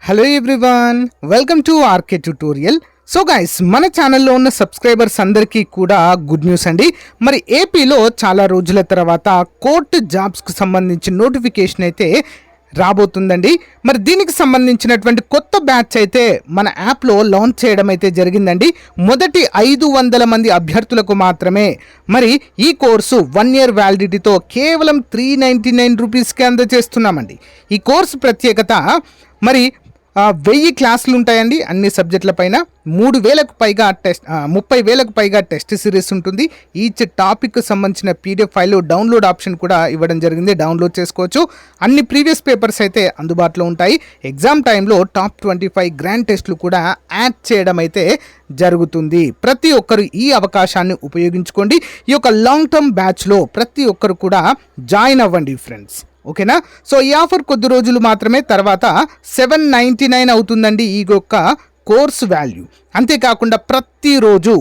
Hello everyone, welcome to RK tutorial. So guys, మన ఛానల్లో ఉన్న సబ్స్క్రైబర్స్ అందరికీ కూడా గుడ్ న్యూస్ అండి. మరి ఏపీలో చాలా రోజుల తర్వాత కోర్టు జాబ్స్కి సంబంధించిన నోటిఫికేషన్ అయితే రాబోతుందండి. మరి దీనికి సంబంధించినటువంటి కొత్త బ్యాచ్ అయితే మన యాప్లో లాంచ్ చేయడం అయితే జరిగిందండి. మొదటి 500 మంది అభ్యర్థులకు మాత్రమే మరి ఈ కోర్సు 1 year వ్యాలిడిటీతో కేవలం 399 రూపీస్కే అందజేస్తున్నామండి. ఈ కోర్సు ప్రత్యేకత మరి 1000 క్లాసులు ఉంటాయండి. అన్ని సబ్జెక్టుల పైన 3000కు పైగా 30,000కు పైగా టెస్ట్ సిరీస్ ఉంటుంది. ఈచ్ టాపిక్ సంబంధించిన పీడిఎఫ్ ఫైల్ డౌన్లోడ్ ఆప్షన్ కూడా ఇవ్వడం జరిగింది. డౌన్లోడ్ చేసుకోవచ్చు. అన్ని ప్రీవియస్ పేపర్స్ అయితే అందుబాటులో ఉంటాయి. ఎగ్జామ్ టైంలో టాప్ 25 గ్రాండ్ టెస్టులు కూడా యాడ్ చేయడం అయితే జరుగుతుంది. ప్రతి ఒక్కరు ఈ అవకాశాన్ని ఉపయోగించుకోండి. ఈ యొక్క లాంగ్ టర్మ్ బ్యాచ్లో ప్రతి ఒక్కరు కూడా జాయిన్ అవ్వండి ఫ్రెండ్స్. ఓకేనా? సో ఈ ఆఫర్ కొద్ది రోజులు మాత్రమే, తర్వాత 799 అవుతుందండి ఈ యొక్క కోర్స్ వాల్యూ. అంతేకాకుండా ప్రతిరోజు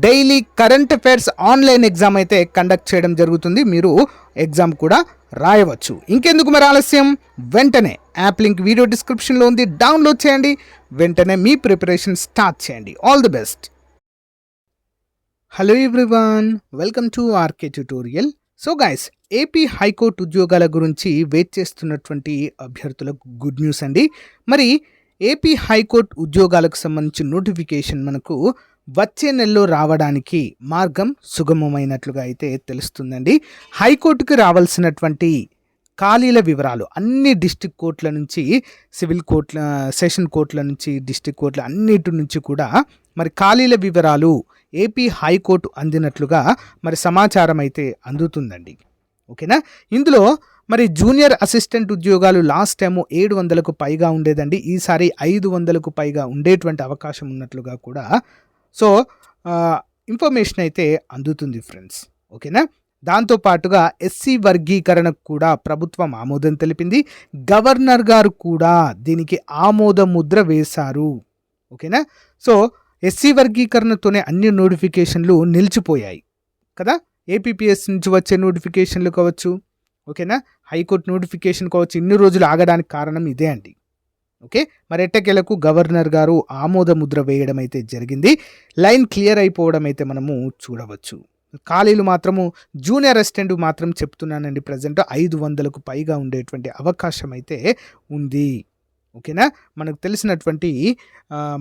daily current affairs online exam అయితే కండక్ట్ చేయడం జరుగుతుంది. మీరు ఎగ్జామ్ కూడా రాయవచ్చు. ఇంకెందుకు మరి ఆలస్యం, వెంటనే యాప్ లింక్ వీడియో డిస్క్రిప్షన్లో ఉంది, డౌన్లోడ్ చేయండి. వెంటనే మీ ప్రిపరేషన్ స్టార్ట్ చేయండి. All the best. Hello everyone, welcome to RK tutorial. So guys, AP high court ఉద్యోగాల గురించి వెయిట్ చేస్తున్నటువంటి అభ్యర్థులకు గుడ్ న్యూస్ అండి. మరి ఏపీ హైకోర్టు ఉద్యోగాలకు సంబంధించిన నోటిఫికేషన్ మనకు వచ్చే నెలలో రావడానికి మార్గం సుగమమైనట్లుగా అయితే తెలుస్తుందండి. హైకోర్టుకి రావాల్సినటువంటి ఖాళీల వివరాలు అన్ని డిస్ట్రిక్ట్ కోర్టుల నుంచి, సివిల్ కోర్టుల, సెషన్ కోర్టుల నుంచి, డిస్ట్రిక్ట్ కోర్టుల అన్నిటి నుంచి కూడా మరి ఖాళీల వివరాలు ఏపీ హైకోర్టు అందినట్లుగా మరి సమాచారం అయితే అందుతుందండి. ఓకేనా? ఇందులో మరి జూనియర్ అసిస్టెంట్ ఉద్యోగాలు లాస్ట్ టైము 700కు పైగా ఉండేదండి. ఈసారి 500కు పైగా ఉండేటువంటి అవకాశం ఉన్నట్లుగా కూడా సో ఇన్ఫర్మేషన్ అయితే అందుతుంది ఫ్రెండ్స్. ఓకేనా? దాంతోపాటుగా ఎస్సీ వర్గీకరణకు కూడా ప్రభుత్వం ఆమోదం తెలిపింది. గవర్నర్ గారు కూడా దీనికి ఆమోద ముద్ర వేశారు. ఓకేనా? సో ఎస్సీ వర్గీకరణతోనే అన్ని నోటిఫికేషన్లు నిలిచిపోయాయి కదా. ఏపీపీఎస్ నుంచి వచ్చే నోటిఫికేషన్లు కావచ్చు, ఓకేనా, హైకోర్టు నోటిఫికేషన్ కావచ్చు, ఇన్ని రోజులు ఆగడానికి కారణం ఇదే అండి. ఓకే, మరి ఎట్టకేలకు గవర్నర్ గారు ఆమోద ముద్ర వేయడం అయితే జరిగింది. లైన్ క్లియర్ అయిపోవడం అయితే మనము చూడవచ్చు. ఖాళీలు మాత్రము జూనియర్ అసిస్టెంట్ మాత్రం చెప్తున్నానండి, ప్రజెంట్ 500కు పైగా ఉండేటువంటి అవకాశం అయితే ఉంది. ఓకేనా? మనకు తెలిసినటువంటి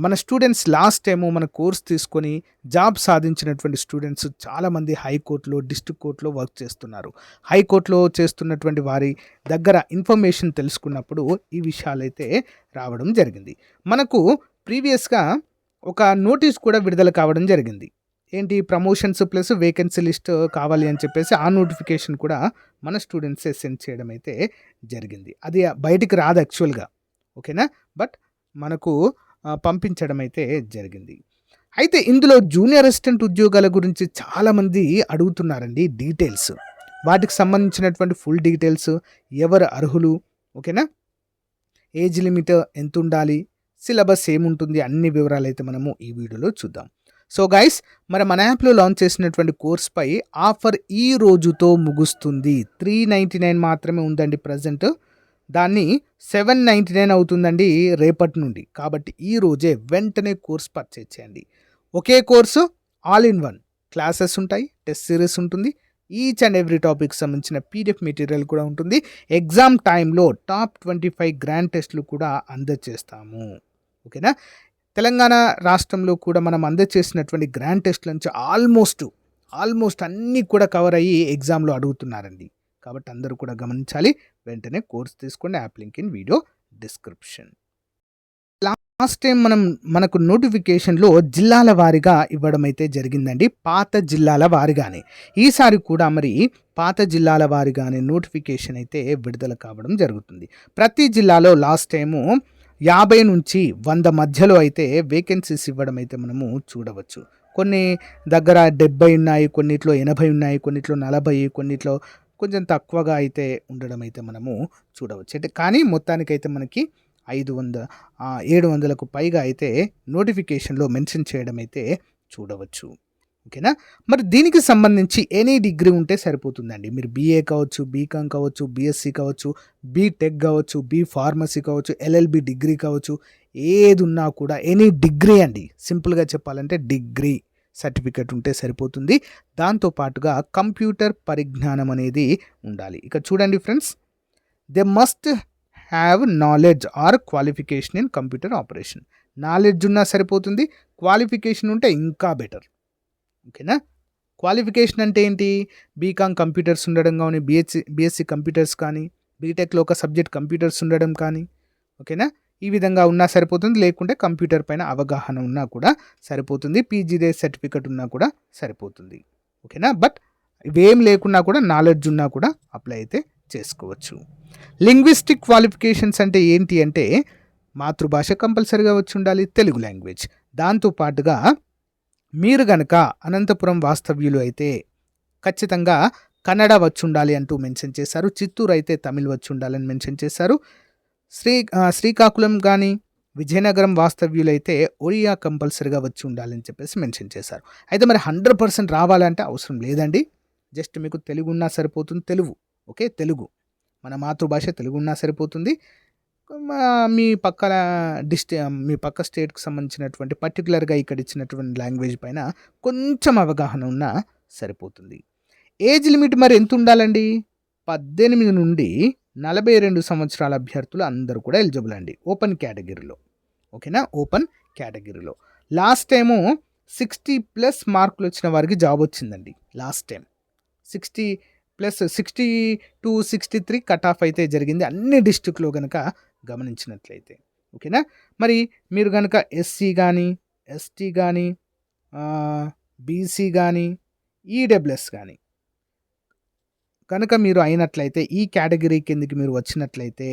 మన స్టూడెంట్స్ లాస్ట్ టైము మన కోర్స్ తీసుకొని జాబ్ సాధించినటువంటి స్టూడెంట్స్ చాలామంది హైకోర్టులో, డిస్ట్రిక్ట్ కోర్టులో వర్క్ చేస్తున్నారు. హైకోర్టులో చేస్తున్నటువంటి వారి దగ్గర ఇన్ఫర్మేషన్ తెలుసుకున్నప్పుడు ఈ విషయాలైతే రావడం జరిగింది. మనకు ప్రీవియస్గా ఒక నోటీస్ కూడా విడుదల కావడం జరిగింది. ఏంటి, ప్రమోషన్స్ ప్లస్ వేకెన్సీ లిస్ట్ కావాలి అని చెప్పేసి ఆ నోటిఫికేషన్ కూడా మన స్టూడెంట్సే సెండ్ చేయడం అయితే జరిగింది. అది బయటికి రాదు యాక్చువల్గా. ఓకేనా? బట్ మనకు పంపించడం అయితే జరిగింది. అయితే ఇందులో జూనియర్ అసిస్టెంట్ ఉద్యోగాల గురించి చాలామంది అడుగుతున్నారండి డీటెయిల్స్, వాటికి సంబంధించినటువంటి ఫుల్ డీటెయిల్స్, ఎవరు అర్హులు, ఓకేనా, ఏజ్ లిమిట్ ఎంత ఉండాలి, సిలబస్ ఏముంటుంది, అన్ని వివరాలు అయితే మనము ఈ వీడియోలో చూద్దాం. సో గైస్, మరి మన యాప్లో లాంచ్ చేసినటువంటి కోర్స్పై ఆఫర్ ఈ రోజుతో ముగుస్తుంది. 399 మాత్రమే ఉందండి ప్రజెంట్. దాన్ని 799 అవుతుందండి రేపటి నుండి. కాబట్టి ఈ రోజే వెంటనే కోర్స్ పర్చేజ్ చేయండి. ఒకే course, all in one, classes ఉంటాయి, టెస్ట్ సిరీస్ ఉంటుంది, ఈచ్ అండ్ ఎవ్రీ టాపిక్ సంబంధించిన పీడిఎఫ్ మెటీరియల్ కూడా ఉంటుంది. ఎగ్జామ్ టైంలో టాప్ 25 గ్రాండ్ టెస్ట్లు కూడా అందజేస్తాము. ఓకేనా? తెలంగాణ రాష్ట్రంలో కూడా మనం అందజేసినటువంటి గ్రాండ్ టెస్ట్ల నుంచి ఆల్మోస్ట్ అన్నీ కూడా కవర్ అయ్యి ఎగ్జామ్లో అడుగుతున్నారండి. కాబట్టి అందరూ కూడా గమనించాలి. వెంటనే కోర్స్ తీసుకోండి. App link in video description. Last time మనకు నోటిఫికేషన్లో జిల్లాల వారీగా ఇవ్వడం అయితే జరిగిందండి, పాత జిల్లాల వారీగానే. ఈసారి కూడా మరి పాత జిల్లాల వారీగానే నోటిఫికేషన్ అయితే విడుదల కావడం జరుగుతుంది. ప్రతి జిల్లాలో లాస్ట్ టైము 50 నుంచి 100 మధ్యలో అయితే వేకెన్సీస్ ఇవ్వడం అయితే మనము చూడవచ్చు. కొన్ని దగ్గర 70 ఉన్నాయి, కొన్నిట్లో 80 ఉన్నాయి, కొన్నిట్లో 40, కొన్నిట్లో కొంచెం తక్కువగా అయితే ఉండడం అయితే మనము చూడవచ్చు. అంటే కానీ మొత్తానికైతే మనకి 700కు పైగా అయితే నోటిఫికేషన్లో మెన్షన్ చేయడం అయితే చూడవచ్చు. ఓకేనా. మరి దీనికి సంబంధించి ఎనీ డిగ్రీ ఉంటే సరిపోతుందండి. మీరు బీఏ కావచ్చు, బీకామ్ కావచ్చు, బీఎస్సీ కావచ్చు, బీటెక్ కావచ్చు, ఫార్మసీ కావచ్చు, ఎల్ఎల్బి డిగ్రీ కావచ్చు, ఏది ఉన్నా కూడా ఎనీ డిగ్రీ అండి. సింపుల్గా చెప్పాలంటే డిగ్రీ సర్టిఫికెట్ ఉంటే సరిపోతుంది. దాంతో పాటుగా కంప్యూటర్ పరిజ్ఞానం అనేది ఉండాలి. ఇక చూడండి friends, they must have knowledge or qualification in computer operation. Knowledge ఉన్నా సరిపోతుంది, క్వాలిఫికేషన్ ఉంటే ఇంకా బెటర్. ఓకేనా. క్వాలిఫికేషన్ అంటే ఏంటి? బీకామ్ కంప్యూటర్స్ ఉండడం కానీ, బీఎస్సీ కంప్యూటర్స్ కానీ, బీటెక్లో ఒక సబ్జెక్ట్ కంప్యూటర్స్ ఉండడం కానీ, ఓకేనా, ఈ విధంగా ఉన్నా సరిపోతుంది. లేకుంటే కంప్యూటర్ పైన అవగాహన ఉన్నా కూడా సరిపోతుంది. పీజీడే సర్టిఫికెట్ ఉన్నా కూడా సరిపోతుంది. ఓకేనా. బట్ ఇవేం లేకున్నా కూడా నాలెడ్జ్ ఉన్నా కూడా అప్లై అయితే చేసుకోవచ్చు. లింగ్విస్టిక్ క్వాలిఫికేషన్స్ అంటే ఏంటి అంటే మాతృభాష కంపల్సరీగా వచ్చి ఉండాలి, తెలుగు లాంగ్వేజ్. దాంతోపాటుగా మీరు గనక అనంతపురం వాస్తవ్యులు అయితే ఖచ్చితంగా కన్నడ వచ్చి ఉండాలి అంటూ మెన్షన్ చేశారు. చిత్తూరు అయితే తమిళ్ వచ్చి ఉండాలని మెన్షన్ చేశారు. శ్రీకాకుళం కానీ విజయనగరం వాస్తవ్యులైతే ఒడియా కంపల్సరీగా వచ్చి ఉండాలని చెప్పేసి మెన్షన్ చేశారు. అయితే మరి 100% రావాలంటే అవసరం లేదండి. జస్ట్ మీకు తెలుగు ఉన్నా సరిపోతుంది. తెలుగు ఓకే, తెలుగు మన మాతృభాష తెలుగు ఉన్నా సరిపోతుంది. మీ మీ పక్క స్టేట్కి సంబంధించినటువంటి పర్టికులర్గా ఇక్కడ ఇచ్చినటువంటి లాంగ్వేజ్ పైన కొంచెం అవగాహన ఉన్నా సరిపోతుంది. ఏజ్ లిమిట్ మరి ఎంత ఉండాలండి? 18 నుండి 42 సంవత్సరాల అభ్యర్థులు అందరూ కూడా ఎలిజిబుల్ అండి, ఓపెన్ కేటగిరీలో. ఓకేనా, ఓపెన్ కేటగిరీలో. లాస్ట్ టైము 60+ మార్కులు వచ్చిన వారికి జాబ్ వచ్చిందండి. లాస్ట్ టైం 60+ 62-63 కట్ ఆఫ్ అయితే జరిగింది అన్ని డిస్ట్రిక్ట్లో కనుక గమనించినట్లయితే. ఓకేనా. మరి మీరు కనుక ఎస్సీ కానీ, ఎస్టీ కానీ, బీసీ కానీ, ఈడబ్ల్యూఎస్ కానీ కనుక మీరు అయినట్లయితే, ఈ కేటగిరీ కిందకి మీరు వచ్చినట్లయితే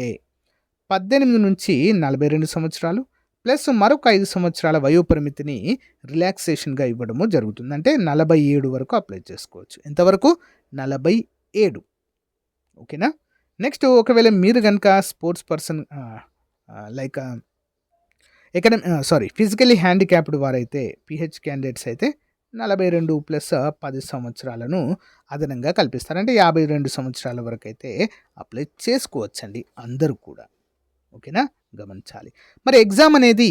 18 నుంచి 42 సంవత్సరాలు ప్లస్ మరొక 5 సంవత్సరాల వయోపరిమితిని రిలాక్సేషన్గా ఇవ్వడము జరుగుతుంది. అంటే 47 వరకు అప్లై చేసుకోవచ్చు. ఎంతవరకు? 47. ఓకేనా. నెక్స్ట్, ఒకవేళ మీరు కనుక sports person like physically handicapped వారైతే, పిహెచ్ క్యాండిడేట్స్ అయితే 42 + 10 సంవత్సరాలను అదనంగా కల్పిస్తారు. అంటే 52 సంవత్సరాల వరకు అయితే అప్లై చేసుకోవచ్చండి అందరూ కూడా. ఓకేనా, గమనించాలి. మరి ఎగ్జామ్ అనేది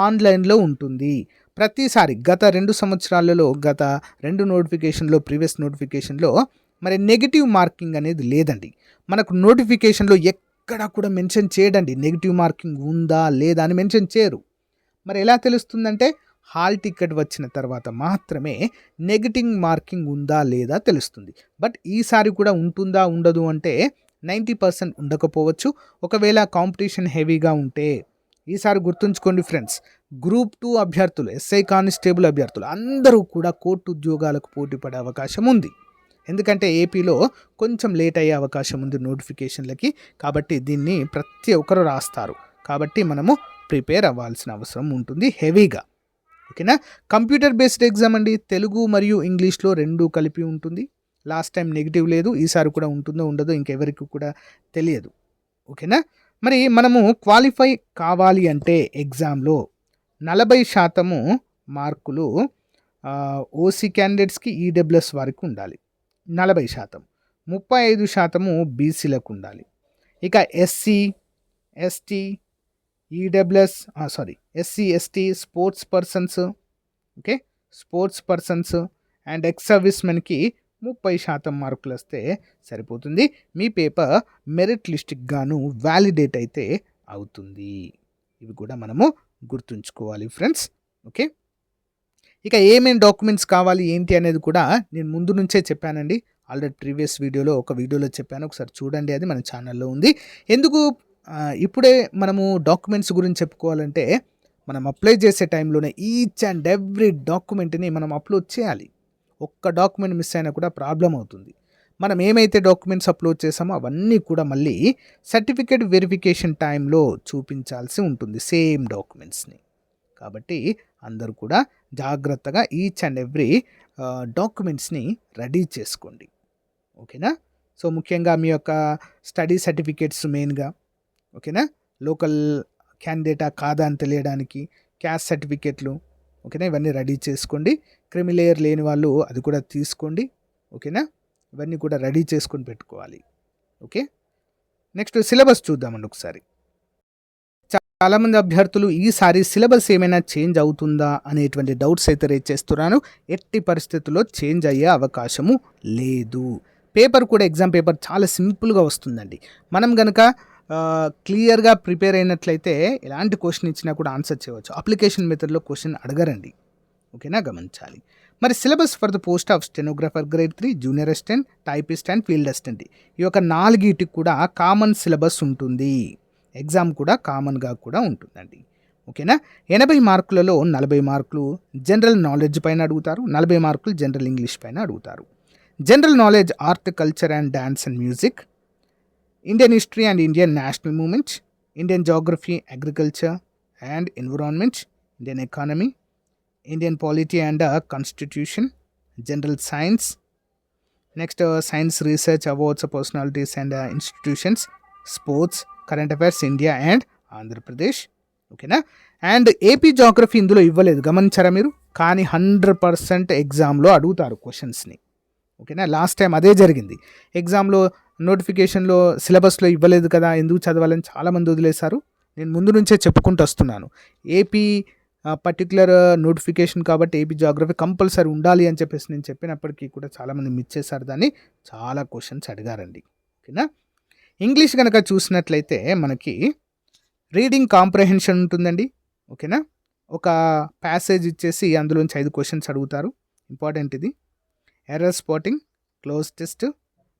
ఆన్లైన్లో ఉంటుంది ప్రతిసారి. గత 2 సంవత్సరాలలో, గత 2 నోటిఫికేషన్లో, ప్రీవియస్ నోటిఫికేషన్లో మరి నెగిటివ్ మార్కింగ్ అనేది లేదండి. మనకు నోటిఫికేషన్లో ఎక్కడ కూడా మెన్షన్ చేయడండి నెగిటివ్ మార్కింగ్ ఉందా లేదా అని మెన్షన్ చేయరు. మరి ఎలా తెలుస్తుందంటే హాల్ టికెట్ వచ్చిన తర్వాత మాత్రమే నెగిటివ్ మార్కింగ్ ఉందా లేదా తెలుస్తుంది. బట్ ఈసారి కూడా ఉంటుందా ఉండదు అంటే 90% ఉండకపోవచ్చు. ఒకవేళ కాంపిటీషన్ హెవీగా ఉంటే, ఈసారి గుర్తుంచుకోండి ఫ్రెండ్స్, గ్రూప్ 2 అభ్యర్థులు, ఎస్ఐ కానిస్టేబుల్ అభ్యర్థులు అందరూ కూడా కోర్టు ఉద్యోగాలకు పోటీ పడే అవకాశం ఉంది. ఎందుకంటే ఏపీలో కొంచెం లేట్ అయ్యే అవకాశం ఉంది నోటిఫికేషన్లకి. కాబట్టి దీన్ని ప్రతి ఒక్కరు రాస్తారు. కాబట్టి మనము ప్రిపేర్ అవ్వాల్సిన అవసరం ఉంటుంది హెవీగా. ఓకేనా. కంప్యూటర్ బేస్డ్ ఎగ్జామ్ అండి. తెలుగు మరియు ఇంగ్లీష్లో 2 కలిపి ఉంటుంది. లాస్ట్ టైం నెగిటివ్ లేదు, ఈసారి కూడా ఉంటుందో ఉండదో ఇంకెవరికి కూడా తెలియదు. ఓకేనా. మరి మనము క్వాలిఫై కావాలి అంటే ఎగ్జామ్లో 40% మార్కులు ఓసీ క్యాండిడేట్స్కి, ఈడబ్ల్యూఎస్ వారికి ఉండాలి. 40%. 35% బీసీలకు ఉండాలి. ఇక SC, ST, EWS SC, ST, sports persons, okay, sports persons and ex service మెన్కి 30% మార్కులు వస్తే సరిపోతుంది. మీ పేపర్ మెరిట్ లిస్ట్కి గాను వ్యాలిడేట్ అయితే అవుతుంది. ఇవి కూడా మనము గుర్తుంచుకోవాలి ఫ్రెండ్స్. ఓకే. ఇక ఏమేం డాక్యుమెంట్స్ కావాలి ఏంటి అనేది కూడా నేను ముందు నుంచే చెప్పానండి. ఆల్రెడీ ప్రీవియస్ ఒక వీడియోలో చెప్పాను, ఒకసారి చూడండి, అది మన ఛానల్లో ఉంది. ఎందుకు ఇప్పుడే మనము డాక్యుమెంట్స్ గురించి చెప్పుకోవాలంటే, మనం అప్లై చేసే టైంలోనే ఈచ్ అండ్ ఎవ్రీ డాక్యుమెంట్ని మనం అప్లోడ్ చేయాలి. ఒక్క డాక్యుమెంట్ మిస్ అయినా కూడా ప్రాబ్లం అవుతుంది. మనం ఏమైతే డాక్యుమెంట్స్ అప్లోడ్ చేసామో అవన్నీ కూడా మళ్ళీ సర్టిఫికేట్ వెరిఫికేషన్ టైంలో చూపించాల్సి ఉంటుంది సేమ్ డాక్యుమెంట్స్ని. కాబట్టి అందరూ కూడా జాగ్రత్తగా ఈచ్ అండ్ ఎవ్రీ డాక్యుమెంట్స్ని రెడీ చేసుకోండి. ఓకేనా. సో ముఖ్యంగా మీ యొక్క స్టడీ సర్టిఫికేట్స్ మెయిన్గా, ఓకేనా, లోకల్ క్యాండిడేటా కాదా అని తెలియడానికి క్యాస్ట్ సర్టిఫికేట్లు, ఓకేనా, ఇవన్నీ రెడీ చేసుకోండి. క్రిమిలేయర్ లేని వాళ్ళు అది కూడా తీసుకోండి. ఓకేనా, ఇవన్నీ కూడా రెడీ చేసుకొని పెట్టుకోవాలి. ఓకే, నెక్స్ట్ సిలబస్ చూద్దామండి ఒకసారి. చాలామంది అభ్యర్థులు ఈసారి సిలబస్ ఏమైనా చేంజ్ అవుతుందా అనేటువంటి డౌట్స్ అయితే రేజ్ చేస్తున్నాను. ఎట్టి పరిస్థితుల్లో చేంజ్ అయ్యే అవకాశము లేదు. పేపర్ కూడా ఎగ్జామ్ పేపర్ చాలా సింపుల్గా వస్తుందండి. మనం కనుక క్లియర్గా ప్రిపేర్ అయినట్లయితే ఎలాంటి క్వశ్చన్ ఇచ్చినా కూడా ఆన్సర్ చేయవచ్చు. అప్లికేషన్ మెథడ్లో క్వశ్చన్ అడగరండి. ఓకేనా, గమనించాలి. మరి syllabus for the post of stenographer grade 3, junior assistant, typist and field assistant, ఈ యొక్క 4టికి కూడా కామన్ సిలబస్ ఉంటుంది. ఎగ్జామ్ కూడా కామన్గా కూడా ఉంటుందండి. ఓకేనా, 80 మార్కులలో 40 మార్కులు జనరల్ నాలెడ్జ్ పైన అడుగుతారు, 40 మార్కులు జనరల్ ఇంగ్లీష్ పైన అడుగుతారు. General knowledge art, culture and dance and music, Indian history and Indian national movement, Indian geography, agriculture and environment, Indian economy, Indian polity and constitution, general science, next science research, awards, personalities and institutions, sports, current affairs, India and Andhra Pradesh. ఓకేనా, and AP geography ఇందులో ఇవ్వలేదు, గమనించారా మీరు? కానీ 100% ఎగ్జామ్లో అడుగుతారు క్వశ్చన్స్ని. ఓకేనా, లాస్ట్ టైం అదే జరిగింది. ఎగ్జామ్లో నోటిఫికేషన్లో సిలబస్లో ఇవ్వలేదు కదా, ఎందుకు చదవాలని చాలామంది వదిలేశారు. నేను ముందు నుంచే చెప్పుకుంటూ వస్తున్నాను, ఏపీ పర్టికులర్ నోటిఫికేషన్ కాబట్టి ఏపీ జాగ్రఫీ కంపల్సరీ ఉండాలి అని చెప్పేసి నేను చెప్పినప్పటికీ కూడా చాలామంది మిస్ చేశారు దాన్ని. చాలా క్వశ్చన్స్ అడిగారండి. ఓకేనా, ఇంగ్లీష్ కనుక చూసినట్లయితే మనకి రీడింగ్ కాంప్రహెన్షన్ ఉంటుందండి. ఓకేనా, ఒక ప్యాసేజ్ ఇచ్చేసి అందులోంచి 5 క్వశ్చన్స్ అడుగుతారు. ఇంపార్టెంట్ ఇది. Error spotting, cloze test,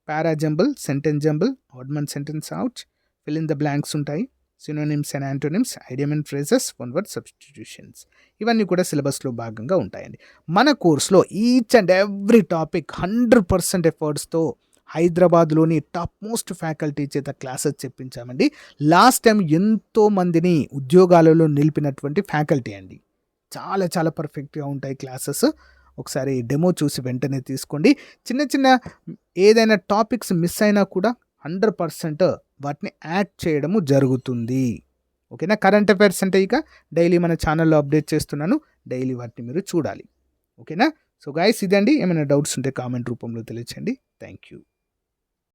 para jumble, sentence jumble, odd man sentence out, fill in the blanks ఉంటాయి, synonyms and antonyms, idiom and phrases, one word substitutions, ఇవన్నీ కూడా సిలబస్లో భాగంగా ఉంటాయండి. మన కోర్సులో ఈచ్ అండ్ ఎవ్రీ టాపిక్ 100% ఎఫర్ట్స్తో హైదరాబాద్లోని టాప్ మోస్ట్ ఫ్యాకల్టీ చేత క్లాసెస్ చెప్పించామండి. లాస్ట్ టైం ఎంతో మందిని ఉద్యోగాలలో నిలిపినటువంటి ఫ్యాకల్టీ అండి. చాలా చాలా పర్ఫెక్ట్గా ఉంటాయి క్లాసెస్. ఒకసారి డెమో చూసి వెంటనే తీసుకోండి. చిన్న చిన్న ఏదైనా టాపిక్స్ మిస్ అయినా కూడా 100% వాటిని యాడ్ చేయడము జరుగుతుంది. ఓకేనా, కరెంట్ అఫైర్స్ అంటే ఇక డైలీ మన ఛానల్లో అప్డేట్ చేస్తున్నాను, డైలీ వాటిని మీరు చూడాలి. ఓకేనా, సో గైస్ ఇదండి. ఏమైనా డౌట్స్ ఉంటే కామెంట్ రూపంలో తెలియచేయండి. Thank you.